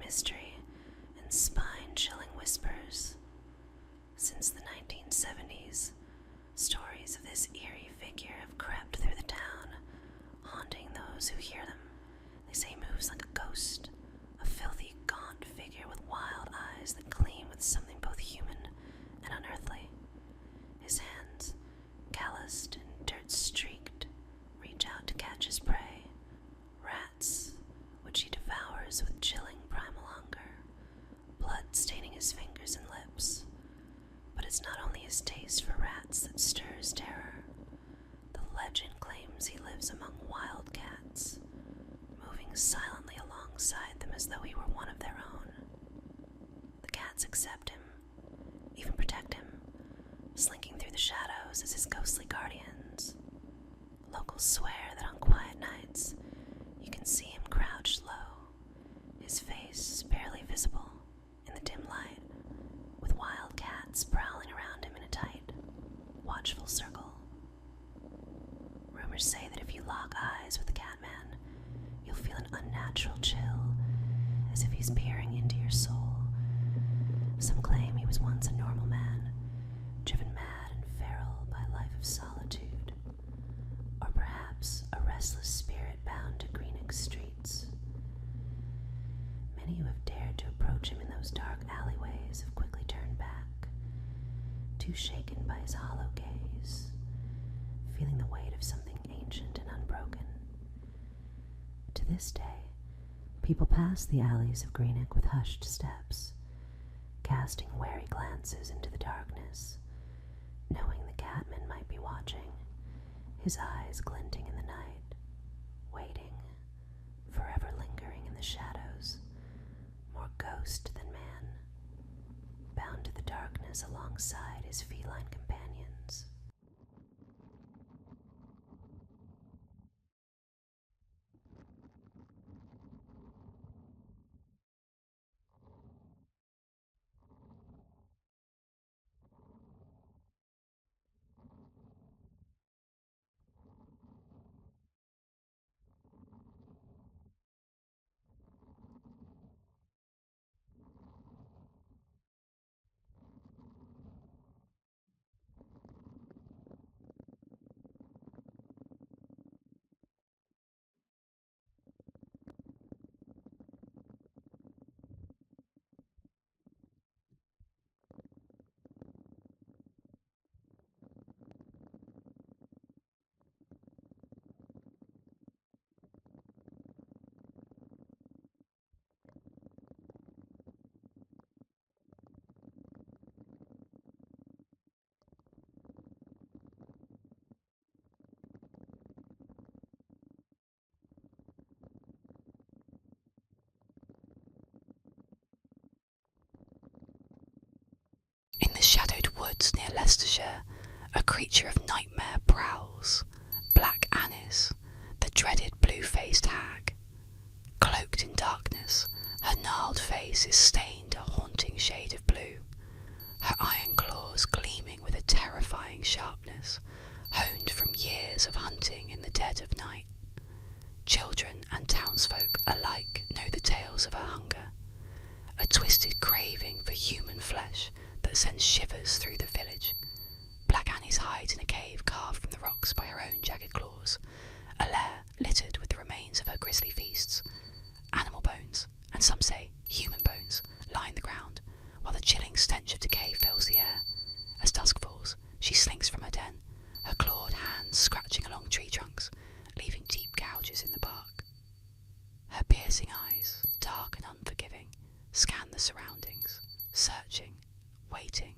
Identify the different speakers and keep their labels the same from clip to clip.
Speaker 1: mystery and spine-chilling whispers. Since the 1970s, stories of this eerie figure have crept through the town, haunting those who hear them. They say he moves like a ghost, a filthy, gaunt figure with wild eyes that gleam with something both human and unearthly. His hands, calloused and dirt-streaked, reach out to catch his prey, rats, which he devours with chilling primal hunger, blood staining his fingers and lips. But it's not only his taste for rats that stirs terror. The legend claims he lives among wild cats, moving silently alongside them as though he were one of their own. The cats accept him, even protect him, slinking through the shadows as his ghostly guardians. Locals swear that on quiet nights, you can see him crouched low, his face barely visible in the dim light, with wild cats prowling around him in a tight, watchful circle. Rumors say that if you lock eyes with the Catman, you'll feel an unnatural chill, as if he's peering into your soul. Some claim he was once a normal man, driven mad and feral by a life of solitude, or perhaps a restless spirit bound to Greenock streets. Many who have dared to approach him in those dark alleyways have quickly turned back, too shaken by his hollow gaze, feeling the weight of something ancient and unbroken. To this day, people pass the alleys of Greenock with hushed steps, casting wary glances into the darkness, knowing the Catman might be watching, his eyes glinting in the night, waiting, forever lingering in the shadows, more ghost than man, bound to the darkness alongside his feline companions.
Speaker 2: In the shadowed woods near Leicestershire, a creature of nightmare prowls, Black Annis, the dreaded blue-faced hag. Cloaked in darkness, her gnarled face is stained a haunting shade of blue, her iron claws gleaming with a terrifying sharpness, honed from years of hunting in the dead of night. Children and townsfolk alike know the tales of her hunger, a twisted craving for human flesh that sends shivers through the village. Black Annis hides in a cave carved from the rocks by her own jagged claws, a lair littered with the remains of her grisly feasts. Animal bones, and some say human bones, line the ground, while the chilling stench of decay fills the air. As dusk falls, she slinks from her den, her clawed hands scratching along tree trunks, leaving deep gouges in the bark. Her piercing eyes, dark and unforgiving, scan the surroundings, searching, waiting.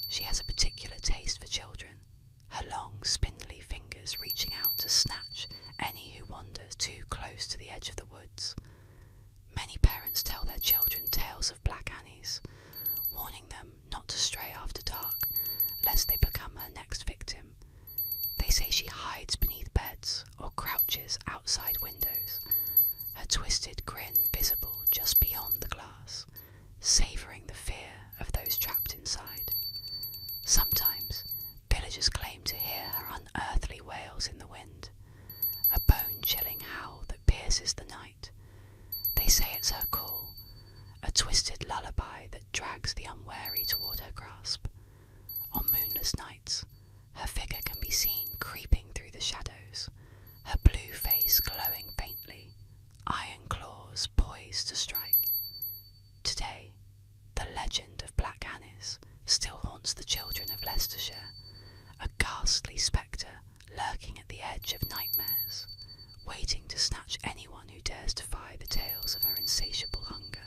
Speaker 2: She has a particular taste for children, her long, spindly fingers reaching out to snatch any who wander too close to the edge of the woods. Many parents tell their children tales of Black Annis, warning them not to stray after dark, lest they become her next victim. They say she hides beneath beds or crouches outside windows, her twisted grin visible just beyond the glass, savouring the fear of those trapped inside. Sometimes, villagers claim to hear her unearthly wails in the wind, a bone-chilling howl that pierces the night. They say it's her call, sleepless nights, her figure can be seen creeping through the shadows, her blue face glowing faintly, iron claws poised to strike. Today, the legend of Black Annis still haunts the children of Leicestershire, a ghastly spectre lurking at the edge of nightmares, waiting to snatch anyone who dares defy the tales of her insatiable hunger.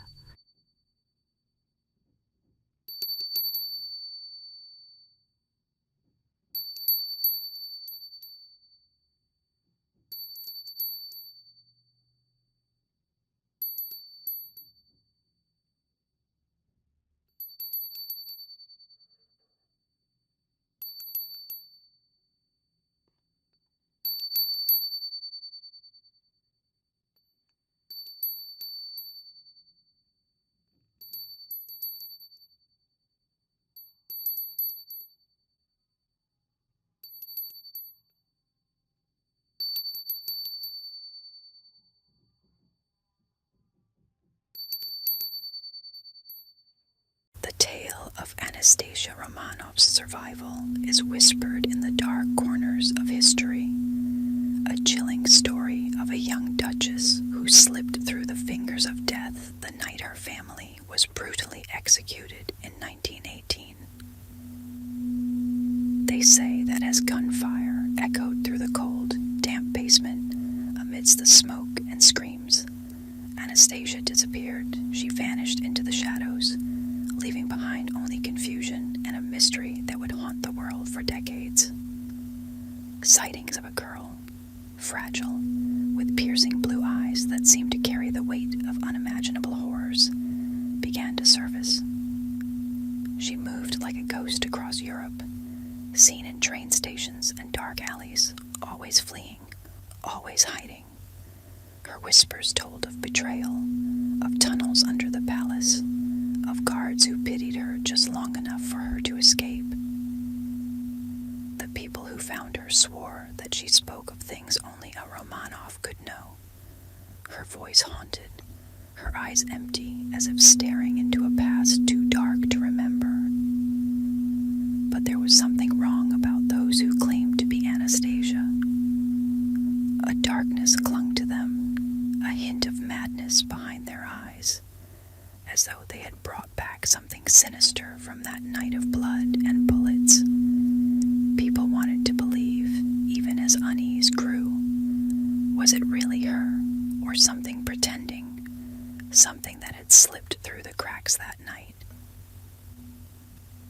Speaker 3: The tale of Anastasia Romanov's survival is whispered in the dark corners of history. A chilling story of a young duchess who slipped through the fingers of death the night her family was brutally executed in 1918. They say that as gunfire echoed through the cold, damp basement amidst the smoke and screams, Anastasia disappeared. She vanished into the shadows, leaving behind only confusion and a mystery that would haunt the world for decades. Sightings of a girl, fragile, with piercing blue eyes that seemed to carry the weight of unimaginable horrors, began to surface. She moved like a ghost across Europe, seen in train stations and dark alleys, always fleeing, always hiding. Her whispers told of betrayal, of tunnels under the palace, of guards who pitied her just long enough for her to escape. The people who found her swore that she spoke of things only a Romanov could know. Her voice haunted, her eyes empty as if staring into a past too dark to remember. But there was something wrong about those who claimed to be Anastasia. A darkness clung to them, a hint of madness behind their eyes, as though they had brought back something sinister from that night of blood and bullets. People wanted to believe, even as unease grew. Was it really her, or something pretending, something that had slipped through the cracks that night?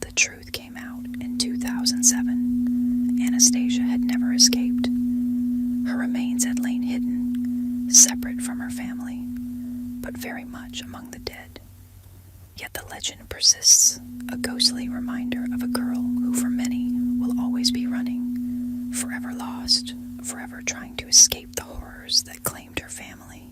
Speaker 3: The truth came out in 2007. Anastasia had never escaped. Her remains had lain hidden, separate from her family, but very much among the dead. Yet the legend persists, a ghostly reminder of a girl who for many will always be running, forever lost, forever trying to escape the horrors that claimed her family.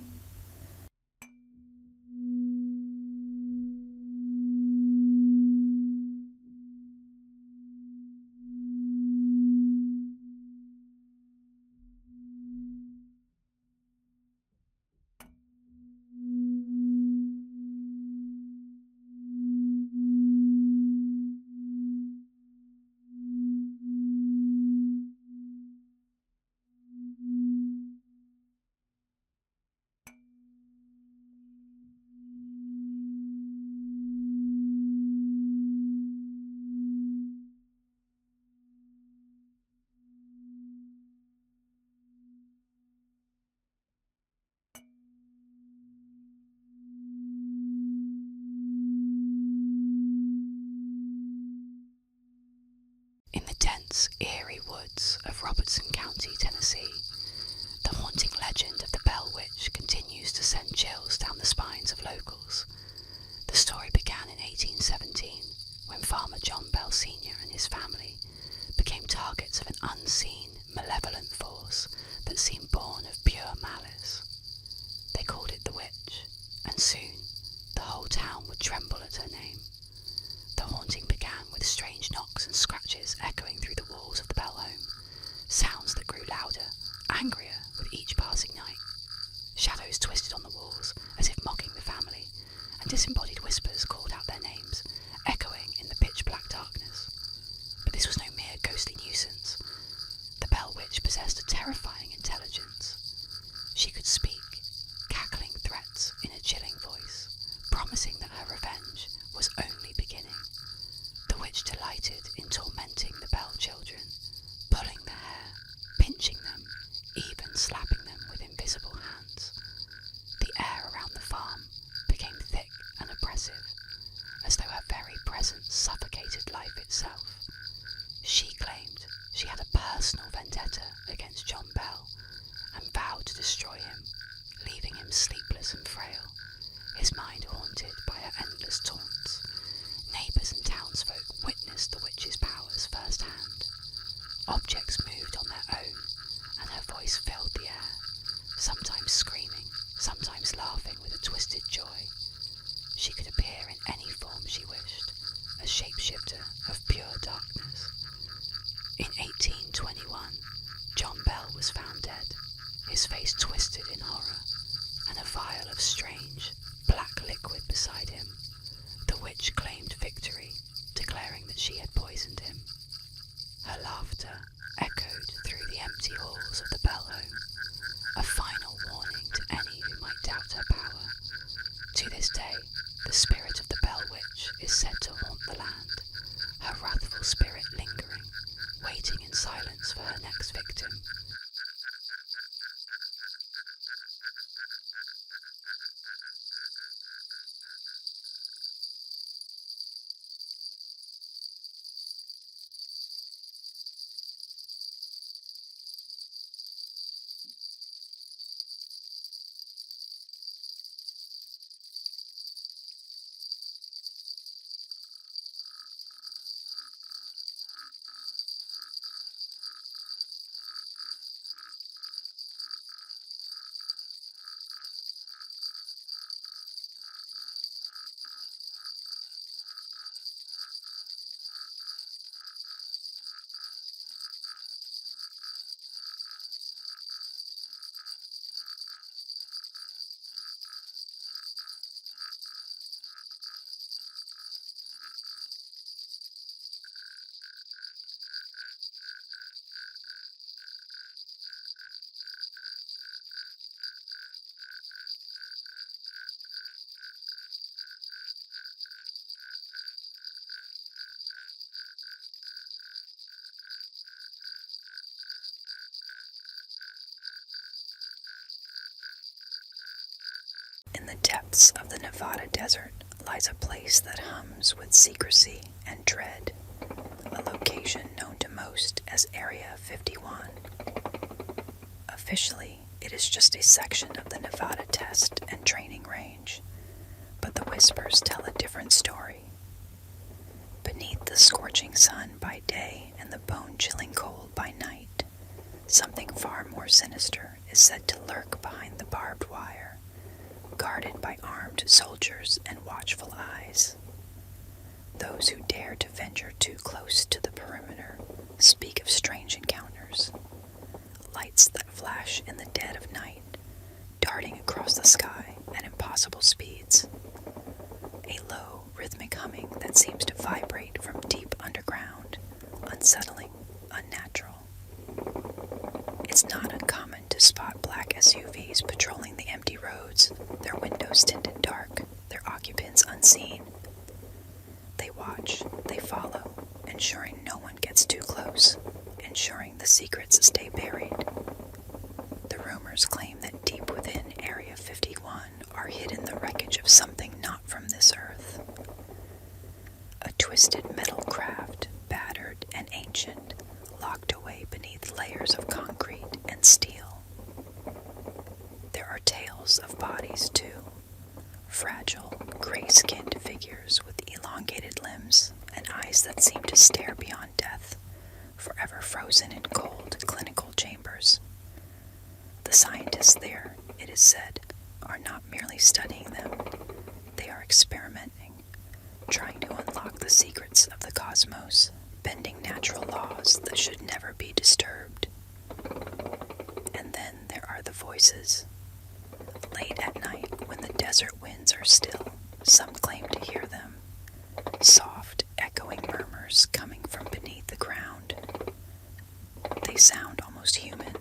Speaker 2: In the dense, eerie woods of Robertson County, Tennessee, the haunting legend of the Bell Witch continues to send chills down the spines of locals. The story began in 1817, when farmer John Bell Sr. and his family became targets of an unseen, malevolent force that seemed born of pure malice. They called it the Witch, and soon the whole town would tremble at her name. The haunting began with strange knocks and scratches echoing through the walls of the Bell home, sounds that grew louder, angrier with each passing night. Shadows twisted on the walls as if mocking the family, and disembodied whispers called out their names, echoing in the pitch-black darkness. But this was no terrifying intelligence. She could speak, cackling threats in a chilling voice, promising that her revenge was only beginning. The witch delighted in tormenting the Bell children, pulling their hair, pinching them, even slapping them with invisible hands. The air around the farm became thick and oppressive, as though her very presence suffocated life itself. She claimed she had a personal vendetta against John Bell and vowed to destroy him, leaving him sleepless and frail, his mind haunted by her endless taunts. Neighbours and townsfolk witnessed the witch's powers firsthand. Objects moved on their own, and her voice filled the air, sometimes screaming, sometimes laughing with a twisted joy. She could appear in any form she wished, a shapeshifter of pure darkness. In 1821, John Bell was found dead, his face twisted in horror, and a vial of strange, black liquid beside him. The witch claimed victory, declaring that she had poisoned him. Her laughter echoed through the empty halls of the Bell home, a final warning to any who might doubt her power. To this day, the spirit of the Bell Witch is said to haunt the land, her wrathful spirit lingering, waiting in silence for her next victim.
Speaker 3: In the depths of the Nevada desert lies a place that hums with secrecy and dread, a location known to most as Area 51. Officially, it is just a section of the Nevada Test and Training Range, but the whispers tell a different story. Beneath the scorching sun by day and the bone-chilling cold by night, something far more sinister is said to lurk behind the barbed wire, guarded by armed soldiers and watchful eyes. Those who dare to venture too close to the perimeter speak of strange encounters, lights that flash in the dead of night, darting across the sky at impossible speeds, a low, rhythmic humming that seems to vibrate from deep underground, unsettling, unnatural. It's not uncommon to spot black SUVs patrolling the empty roads, their windows tinted dark, their occupants unseen. They watch, they follow, ensuring no one gets too close, ensuring the secrets stay buried. The rumors claim that deep within Area 51 are hidden the wreckage of something not from this earth. A twisted metal craft, battered and ancient, locked away beneath layers of concrete and steel. There are tales of bodies, too, fragile, gray-skinned figures with elongated limbs and eyes that seem to stare beyond death, forever frozen in cold clinical chambers. The scientists there, it is said, are not merely studying them, they are experimenting, trying to unlock the secrets of the cosmos, bending natural laws that should never be disturbed. And then there are the voices. Late at night, when the desert winds are still, some claim to hear them. Soft, echoing murmurs coming from beneath the ground. They sound almost human,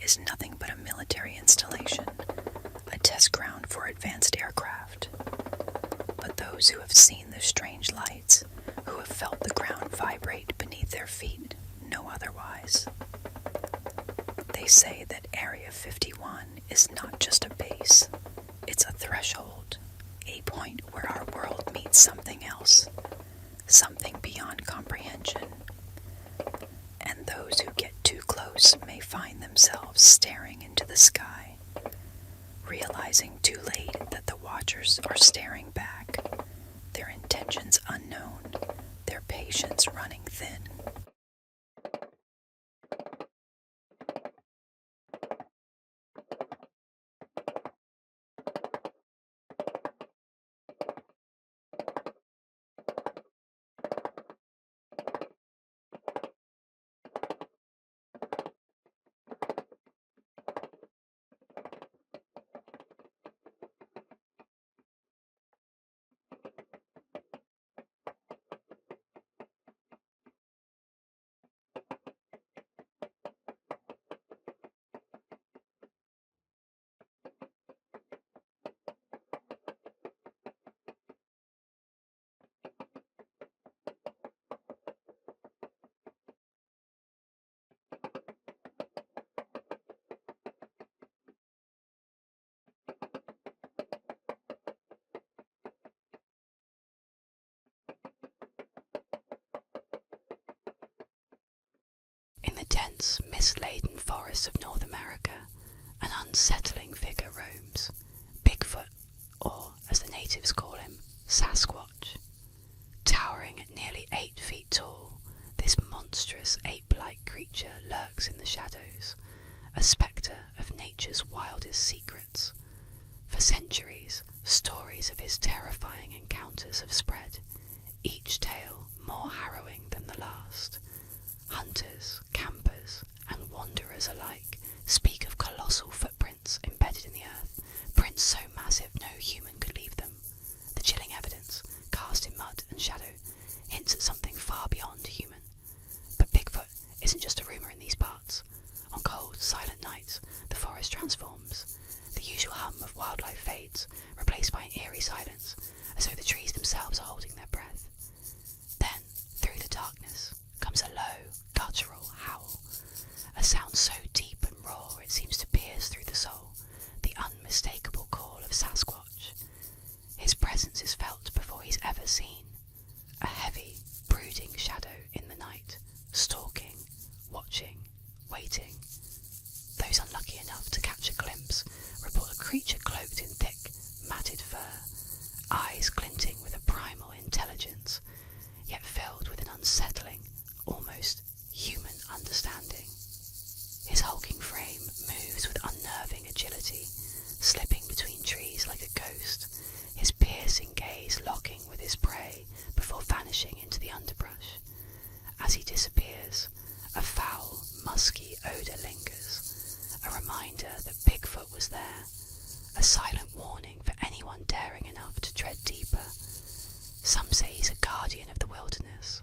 Speaker 3: is nothing but a military installation, a test ground for advanced aircraft. But those who have seen the strange lights, who have felt the ground vibrate beneath their feet, know otherwise. They say that Area 51 is not just a base, it's a threshold, a point where our world meets something else, something beyond comprehension. And those who get too close may find themselves staring into the sky, realizing too late that the watchers are staring back, their intentions unknown, their patience running thin.
Speaker 2: In the dense, mist-laden forests of North America, an unsettling figure roams, Bigfoot, or as the natives call him, Sasquatch. Towering at nearly 8 feet tall, this monstrous ape-like creature lurks in the shadows, a spectre of nature's wildest secrets. For centuries, stories of his terrifying encounters have spread, each tale more harrowing than the last. Hunters, campers, and wanderers alike speak of colossal footprints embedded in the earth, prints so massive no human could leave them. The chilling evidence, cast in mud and shadow, hints at something far beyond human. But Bigfoot isn't just a rumour in these parts. On cold, silent nights, the forest transforms. The usual hum of wildlife fades, replaced by an eerie silence, as though the trees themselves are holding their breath. Then, through the darkness, comes a low, guttural howl, a sound so deep and raw it seems to pierce through the soul, the unmistakable call of Sasquatch. His presence is felt before he's ever seen, a heavy, brooding shadow in the night, stalking, watching, waiting. Those unlucky enough to catch a glimpse report a creature cloaked in thick, matted fur, eyes glinting with a primal intelligence, yet filled with an unsettling, almost human understanding. His hulking frame moves with unnerving agility, slipping between trees like a ghost, his piercing gaze locking with his prey before vanishing into the underbrush. As he disappears, a foul, musky odour lingers, a reminder that Bigfoot was there, a silent warning for anyone daring enough to tread deeper. Some say he's a guardian of the wilderness,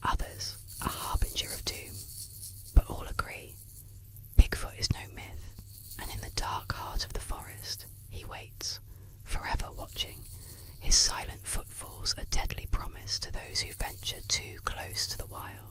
Speaker 2: others a harbinger of doom, but all agree, Bigfoot is no myth, and in the dark heart of the forest, he waits, forever watching, his silent footfalls a deadly promise to those who venture too close to the wild.